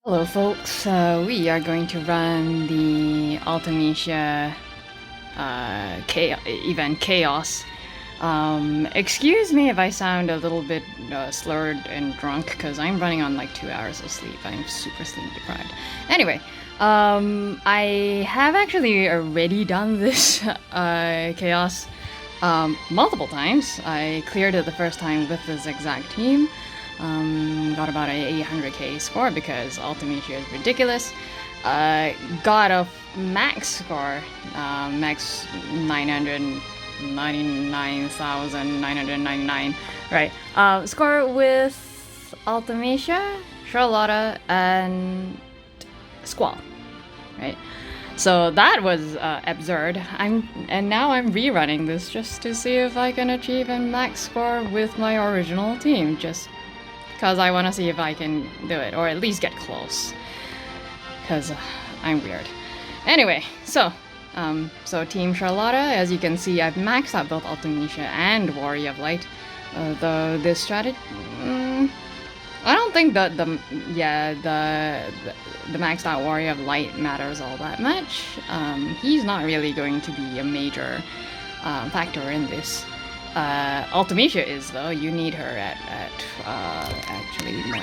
Hello folks, we are going to run the Ultimecia event Chaos. Excuse me if I sound a little bit slurred and drunk, because I'm running on like 2 hours of sleep. I'm super sleep deprived. Anyway, I have actually already done this Chaos multiple times. I cleared it the first time with this exact team. Got about a 800k score because Ultimecia is ridiculous. Got a max score, max 999,999, right? Score with Ultimecia, Sherlotta, and Squall, right? So that was absurd. And now I'm rerunning this just to see if I can achieve a max score with my original team, just because I want to see if I can do it, or at least get close, because I'm weird. Anyway, so Team Sherlotta, as you can see, I've maxed out both Ultimecia and Warrior of Light. Though this strategy, I don't think that the maxed out Warrior of Light matters all that much. He's not really going to be a major factor in this. Ultimecia is, though. You need her at actually, no.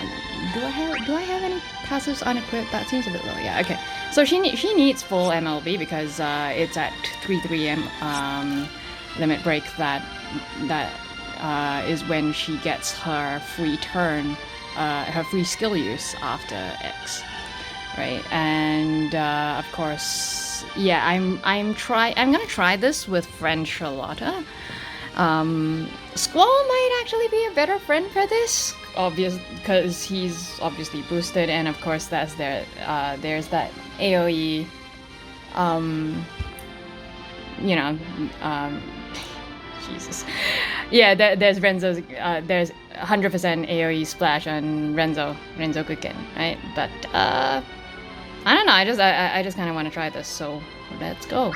Do I have any passives unequipped? That seems a bit low. Yeah, okay. So she needs full MLB because it's at 3 limit break that is when she gets her free turn, her free skill use after X, right? And of course, yeah, I'm gonna try this with friend Sherlotta. Squall might actually be a better friend for this, because he's obviously boosted, and of course there's that AoE, Jesus. Yeah, there's Renzo's, there's 100% AoE splash on Renzo Kuken, right? But, I don't know, I just kind of want to try this, so let's go.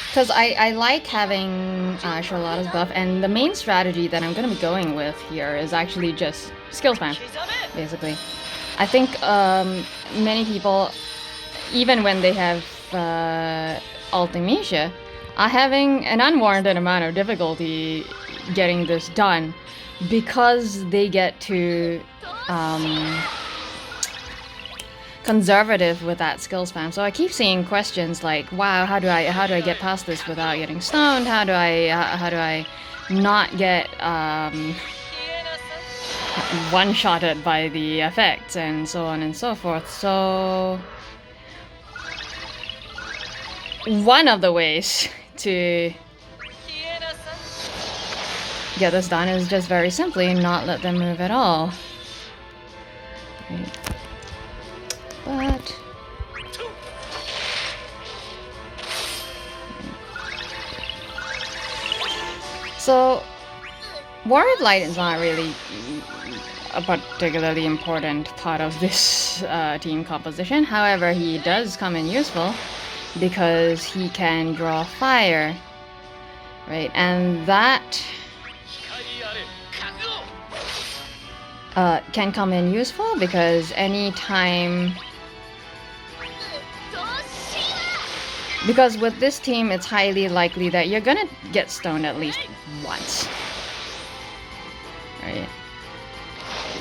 Because I like having Sherlotta's buff, and the main strategy that I'm going to be going with here is actually just skill spam, basically. I think many people, even when they have Ultimecia, are having an unwarranted amount of difficulty getting this done because they get to conservative with that skill spam. So I keep seeing questions like, wow, how do I get past this without getting stoned? How do I not get one-shotted by the effects, and so on and so forth. So one of the ways to get this done is just very simply not let them move at all. Right. But so Warrior of Light is not really a particularly important part of this team composition. However, he does come in useful because he can draw fire, right? And that can come in useful because because with this team, it's highly likely that you're gonna get stoned at least once, right?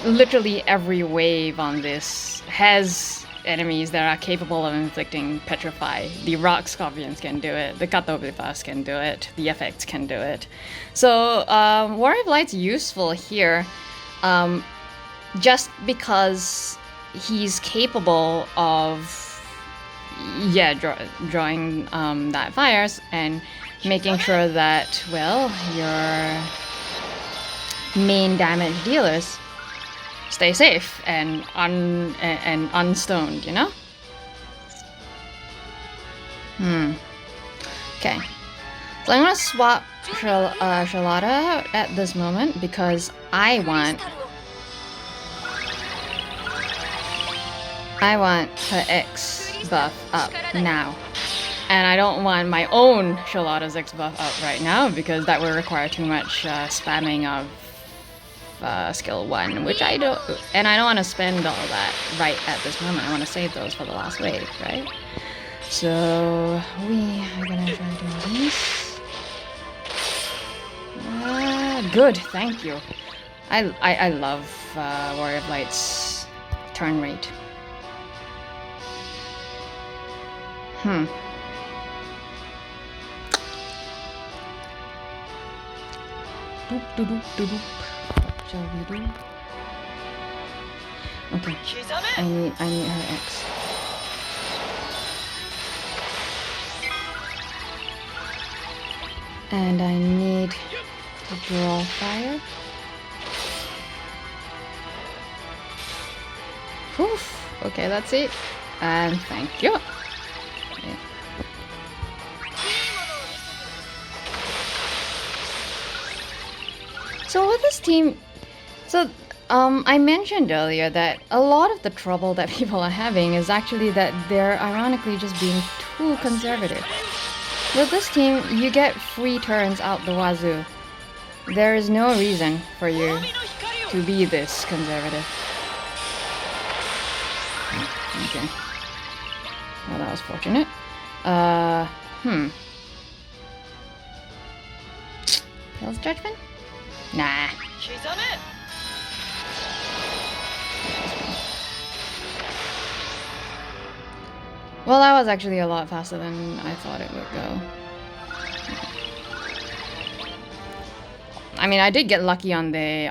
Literally every wave on this has enemies that are capable of inflicting Petrify. The Rock Scorpions can do it, the Katobifas can do it, the effects can do it. So Warrior of Light's useful here, just because he's capable of drawing that fires and making sure that, well, your main damage dealers stay safe and unstoned, you know? Okay. So I'm gonna swap Sherlotta out at this moment because I want her X buff up now. And I don't want my own Sherlotta's X buff up right now because that would require too much spamming of skill 1, which I don't, and I don't want to spend all that right at this moment. I want to save those for the last wave, right? So we are gonna try doing this. Good, thank you. I love Warrior of Light's turn rate. Doop, doop, doop, doop, doop. What shall we do? Okay. I need her X. And I need to draw fire. Poof. Okay, that's it. And thank you. Okay. So with this team, I mentioned earlier that a lot of the trouble that people are having is actually that they're ironically just being too conservative. With this team, you get free turns out the wazoo. There is no reason for you to be this conservative. Okay. Well, that was fortunate. Hell's Judgment? Nah. Well, that was actually a lot faster than I thought it would go. I mean, I did get lucky on the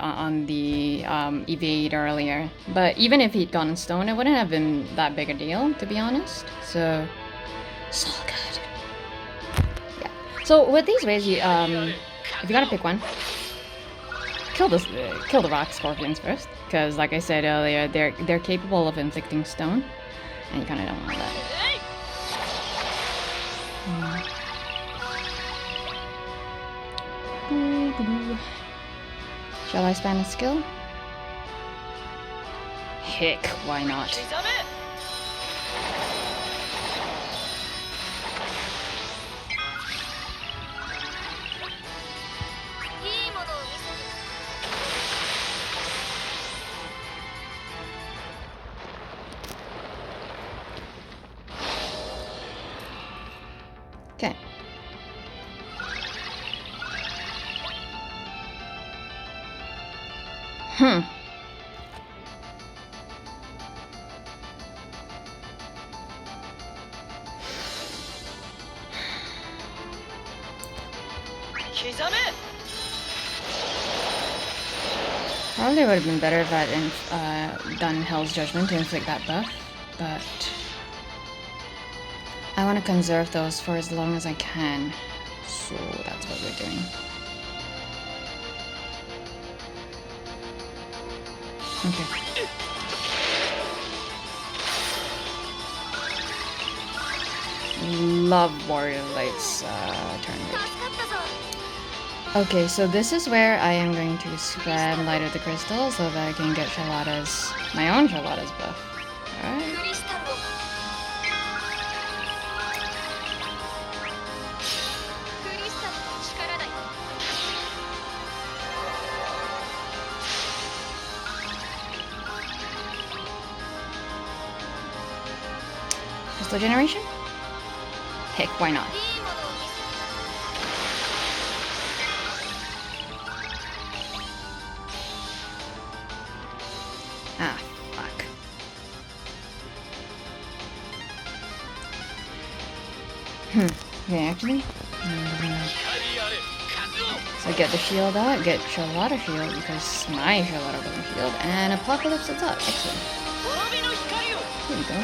evade earlier, but even if he'd gotten stoned, it wouldn't have been that big a deal, to be honest. So, it's all good. Yeah. So with these ways, you if you gotta pick one, kill the rock scorpions first, because like I said earlier, they're capable of inflicting stone, and you kind of don't want that. Shall I spam a skill? Heck, why not? Okay. Probably would have been better if I had done Hell's Judgment to inflict that buff, but I want to conserve those for as long as I can, so that's what we're doing. Okay. Love Warrior Light's turn rate. Okay, so this is where I am going to spam Light of the Crystal so that I can get my own Sherlotta's buff. Alright. Crystal Generation? Heck, why not? Ah, fuck. Okay, actually. So get the shield out, get Sherlotta shield because my Sherlotta doesn't shield, and Apocalypse is up. Excellent. Here we go.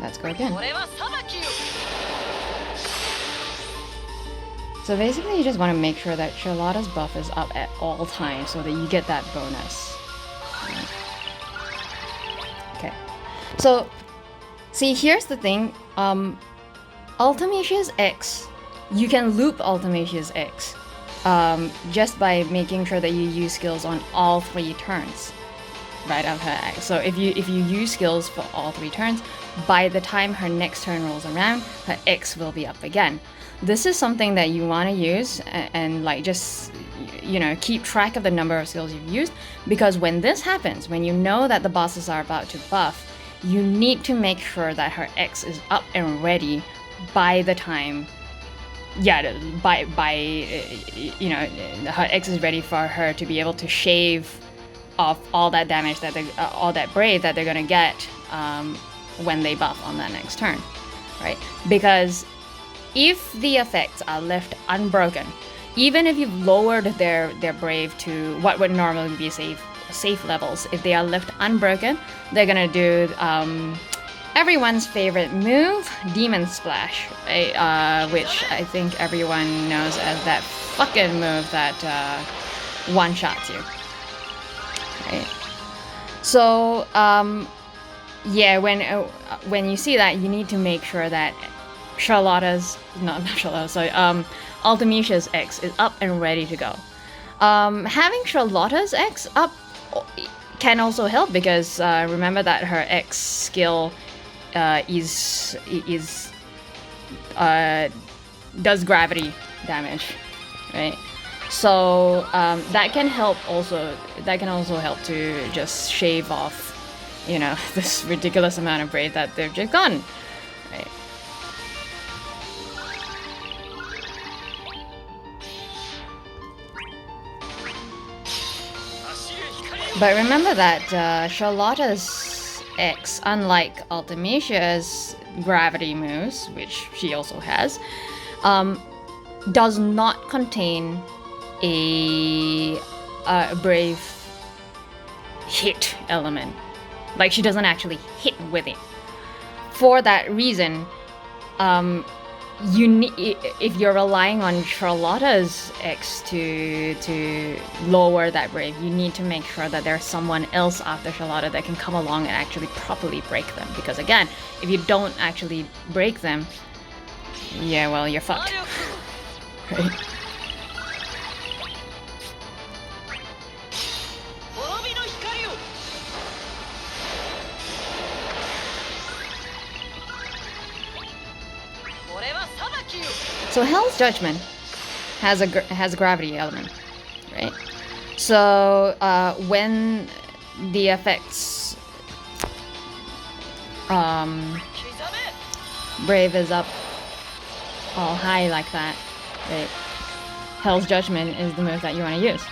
Let's go again. So basically you just want to make sure that Sherlotta's buff is up at all times so that you get that bonus. Okay. So, see, here's the thing. Ultimecia's X, you can loop Ultimecia's X. Just by making sure that you use skills on all 3 turns. right, of her X. So if you use skills for all 3 turns, by the time her next turn rolls around, her X will be up again. This is something that you want to use and like just, you know, keep track of the number of skills you've used, because when this happens, when you know that the bosses are about to buff, you need to make sure that her X is up and ready by the time, by you know, her X is ready for her to be able to shave off all that damage that all that brave that they're gonna get when they buff on that next turn, right? Because if the effects are left unbroken, even if you've lowered their brave to what would normally be safe levels, if they are left unbroken, they're gonna do everyone's favorite move, Demonsplash, right? Which I think everyone knows as that fucking move that one-shots you, right? So yeah, when you see that, you need to make sure that Sherlotta's, not Sherlotta, sorry, Ultimecia's X is up and ready to go. Having Sherlotta's X up can also help, because remember that her X skill does gravity damage, right? So that can also help to just shave off, you know, this ridiculous amount of brave that they've just gotten, right? But remember that Sherlotta's X, unlike Ultimecia's gravity moves, which she also has, does not contain a brave hit element. Like, she doesn't actually hit with it. For that reason, if you're relying on Sherlotta's X to lower that brave, you need to make sure that there's someone else after Sherlotta that can come along and actually properly break them. Because again, if you don't actually break them, yeah, well, you're fucked. Right? So Hell's Judgment has a gravity element, right? So when the effects Brave is up all high like that, right? Hell's Judgment is the move that you want to use.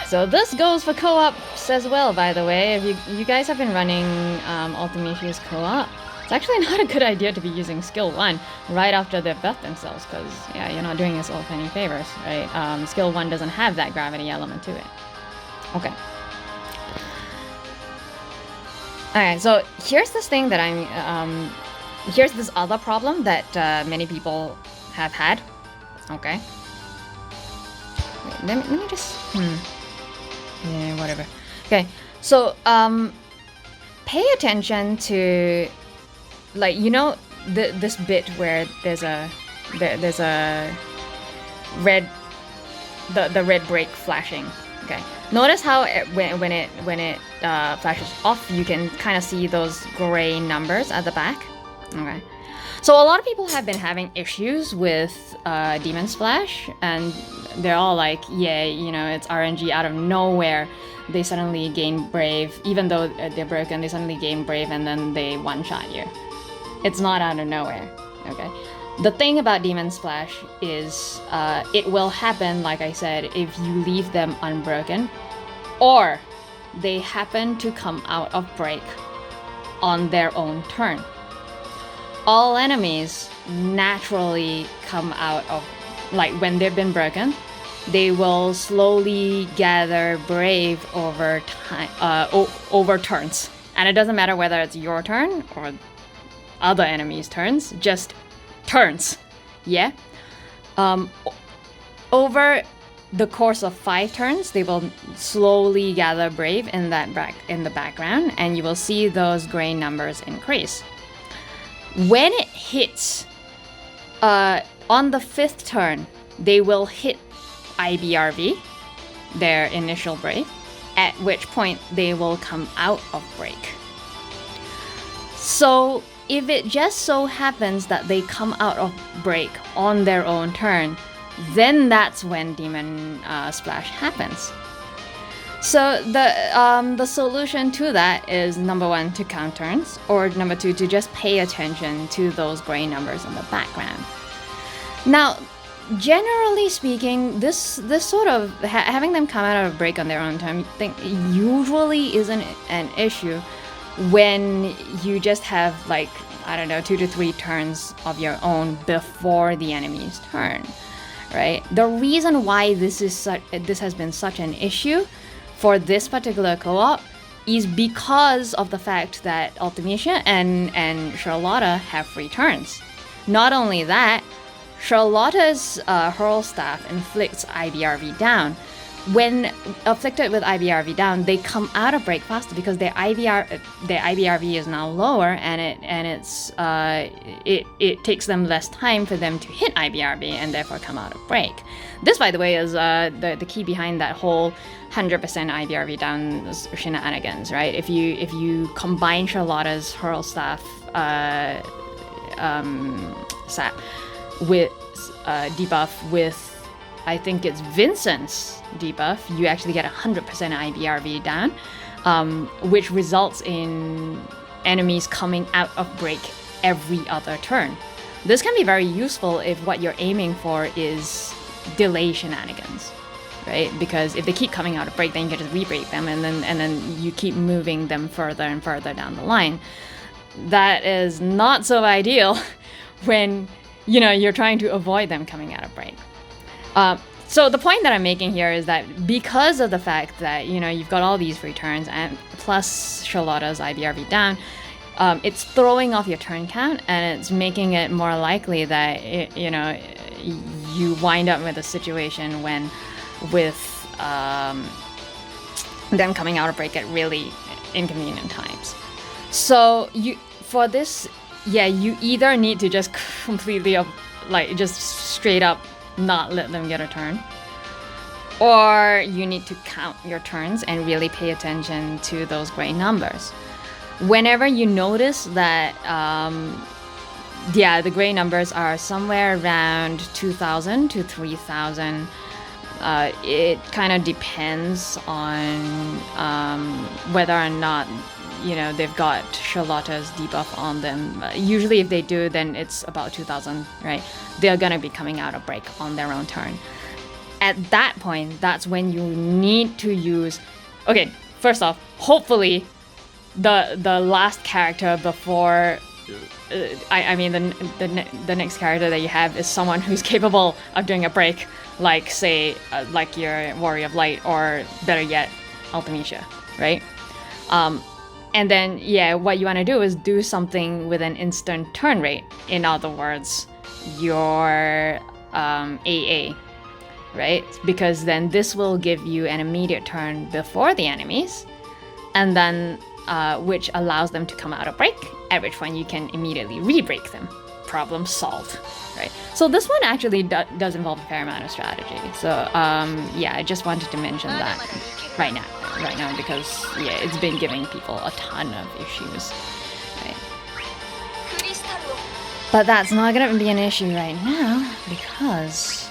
So this goes for co-ops as well, by the way. If you guys have been running Ultimecia's co-op, it's actually not a good idea to be using skill 1 right after they've buffed themselves, because yeah, you're not doing yourself any favors, right? Skill 1 doesn't have that gravity element to it. Okay. Alright, so here's this thing that here's this other problem that many people have had. Okay. Wait, let me just... Yeah, whatever. Okay, so pay attention to, like, you know, this bit where there's a red, the red break flashing. Okay, notice how when it flashes off, you can kind of see those gray numbers at the back. Okay, so a lot of people have been having issues with Demonsplash, and they're all like, yeah, you know, it's RNG out of nowhere. They suddenly gain Brave, even though they're broken, they suddenly gain Brave and then they one-shot you. It's not out of nowhere, okay? The thing about Demonsplash is it will happen, like I said, if you leave them unbroken, or they happen to come out of break on their own turn. All enemies naturally come out of, like, when they've been broken, they will slowly gather Brave over time, over turns. And it doesn't matter whether it's your turn or other enemies' turns, just turns, yeah? Over the course of 5 turns, they will slowly gather Brave in the background, and you will see those gray numbers increase. When it hits, on the 5th turn, they will hit IBRV, their initial Brave, at which point they will come out of break. So if it just so happens that they come out of break on their own turn, then that's when Demon Splash happens. So the solution to that is, number one, to count turns, or number two, to just pay attention to those gray numbers in the background. Now, generally speaking, this sort of having them come out of break on their own turn thing usually isn't an issue when you just have, like, I don't know, 2 to 3 turns of your own before the enemy's turn, right? The reason why this has been such an issue for this particular co-op is because of the fact that Ultimecia and Sherlotta have free turns. Not only that, Sherlotta's Hurl Staff inflicts IBRV down. When afflicted with IBRV down, they come out of break faster because their IBRV is now lower, and it takes them less time for them to hit IBRV and therefore come out of break. This, by the way, is the key behind that whole 100% IBRV down shenanigans, right? If you combine Sherlotta's Hurl Staff sap with debuff with, I think it's Vincent's debuff, you actually get 100% IBRV down, which results in enemies coming out of break every other turn. This can be very useful if what you're aiming for is delay shenanigans, right? Because if they keep coming out of break, then you can just re-break them, and then you keep moving them further and further down the line. That is not so ideal when, you know, you're trying to avoid them coming out of break. So the point that I'm making here is that because of the fact that, you know, you've got all these free turns and plus Sherlotta's IBRV down, it's throwing off your turn count, and it's making it more likely that you wind up with a situation when with them coming out of break at really inconvenient times. So you either need to just completely just straight up not let them get a turn, or you need to count your turns and really pay attention to those gray numbers. Whenever you notice that the gray numbers are somewhere around 2,000 to 3,000, it kind of depends on whether or not, you know, they've got Sherlotta's debuff on them. Usually if they do, then it's about 2,000, right? They're gonna be coming out of break on their own turn. At that point, that's when you need to use... Okay, first off, hopefully the last character before... the next character that you have is someone who's capable of doing a break, like, say, like your Warrior of Light, or better yet, Ultimecia, right? And then, what you want to do is do something with an instant turn rate. In other words, your AA, right? Because then this will give you an immediate turn before the enemies, and then which allows them to come out of break, at which point you can immediately re-break them. Problem solved, right? So this one actually does involve a fair amount of strategy. So I just wanted to mention that right now because it's been giving people a ton of issues, right? But that's not gonna be an issue right now because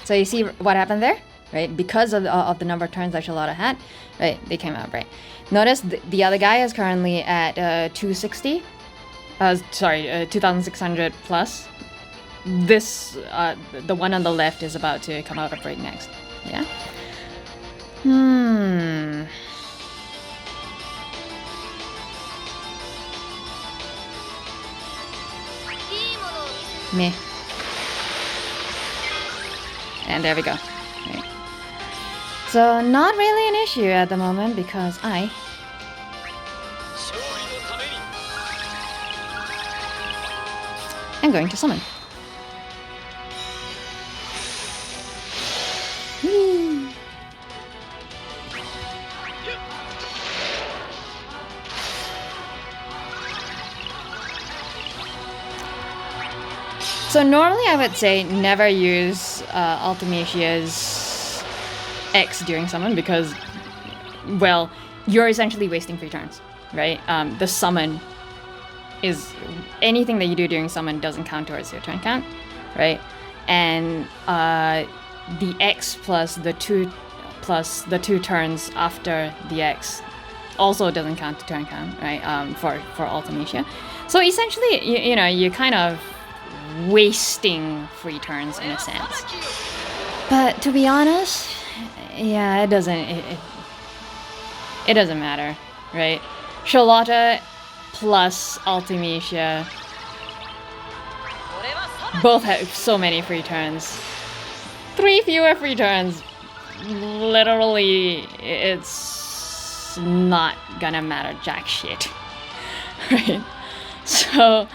so you see what happened there, right? Because of the number of turns that Sherlotta had, right, they came out right. Notice the other guy is currently at 260. 2,600 plus. This, the one on the left is about to come out of break next. Yeah? Meh. And there we go. Right. So, not really an issue at the moment because I'm going to summon. Whee. So normally I would say never use Ultimecia's X during summon because, well, you're essentially wasting free turns, right? The summon is anything that you do during summon doesn't count towards your turn count, right? And the X plus the two turns after the X also doesn't count to turn count, right? For Ultimecia. So essentially, you know, you're kind of wasting free turns in a sense. But to be honest, yeah, it doesn't matter, right? Sherlotta plus Ultimecia both have so many free turns. 3 fewer free turns. Literally, it's not gonna matter jack shit. Right? So,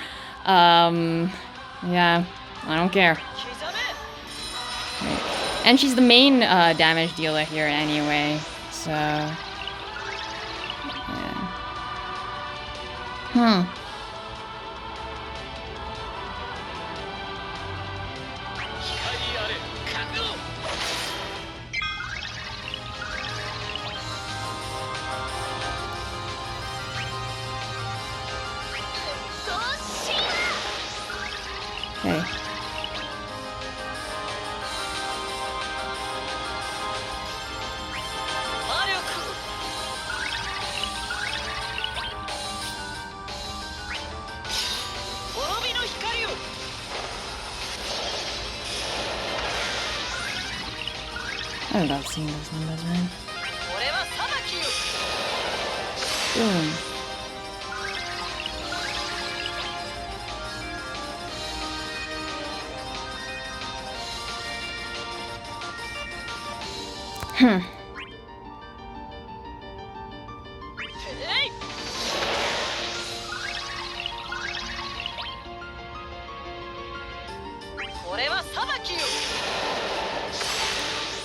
yeah, I don't care. Right. And she's the main damage dealer here anyway, so... yeah. Okay. I love seeing those numbers, man. Boom.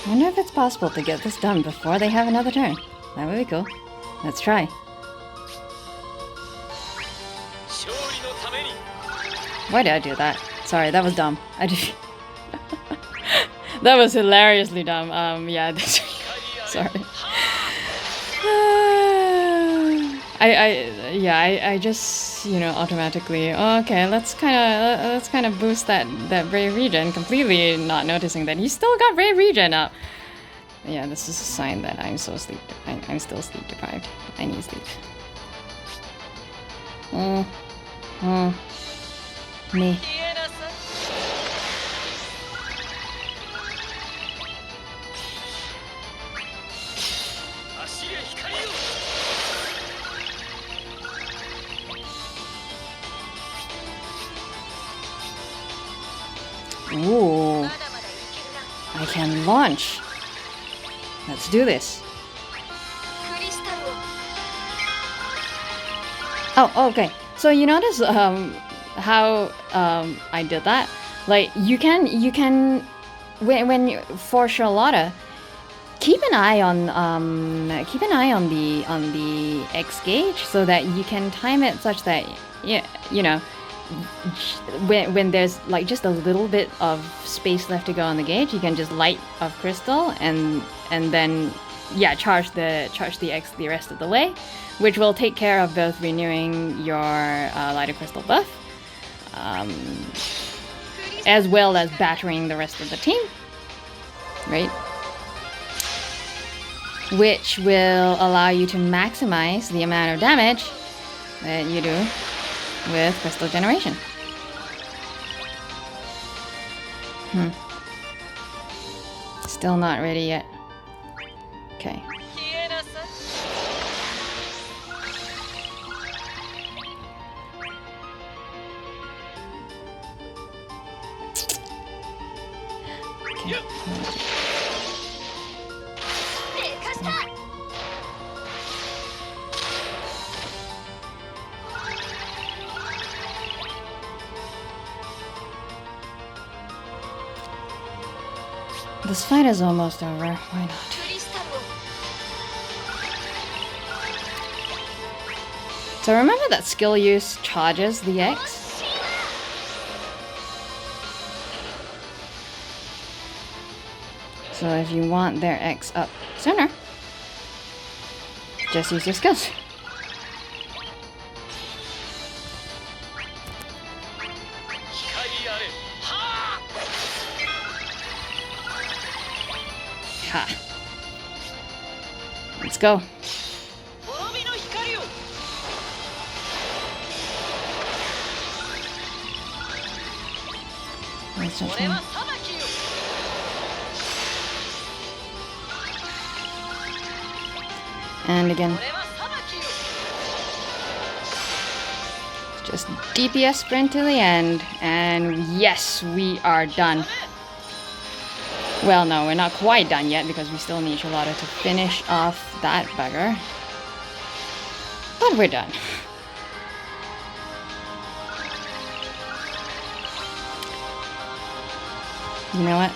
I wonder if it's possible to get this done before they have another turn. That would be cool. Let's try. Why did I do that? Sorry, that was dumb. That was hilariously dumb. Yeah, sorry. I just, you know, automatically, okay, let's kind of boost that brave regen, completely not noticing that he still got brave regen up. Yeah, this is a sign that I'm still sleep deprived. I need sleep. Me. Ooh, I can launch. Let's do this. Oh, okay. So you notice how I did that? Like you can when for Sherlotta, keep an eye on the X gauge so that you can time it such that you know. When there's like just a little bit of space left to go on the gauge, you can just light of crystal and then charge the X the rest of the way, which will take care of both renewing your light of crystal buff, as well as battering the rest of the team, right? Which will allow you to maximize the amount of damage that you do with crystal generation. Still not ready yet. Okay. This fight is almost over. Why not? So remember that skill use charges the X? So if you want their X up sooner, just use your skills. Ha. Let's go. Let's just and again. Just DPS sprint till the end, and yes, we are done. Well, no, we're not quite done yet because we still need Sherlotta to finish off that bugger. But we're done. You know what?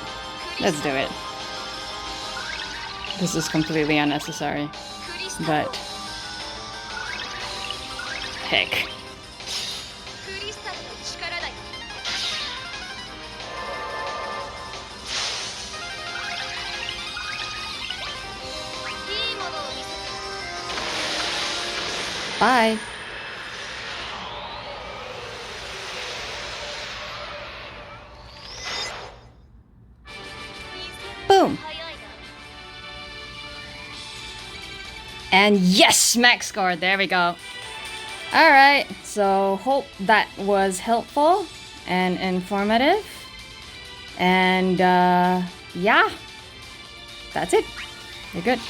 Let's do it. This is completely unnecessary, but heck. Bye. Boom. And yes, max score. There we go. Alright, so hope that was helpful and informative. And yeah, that's it. You're good.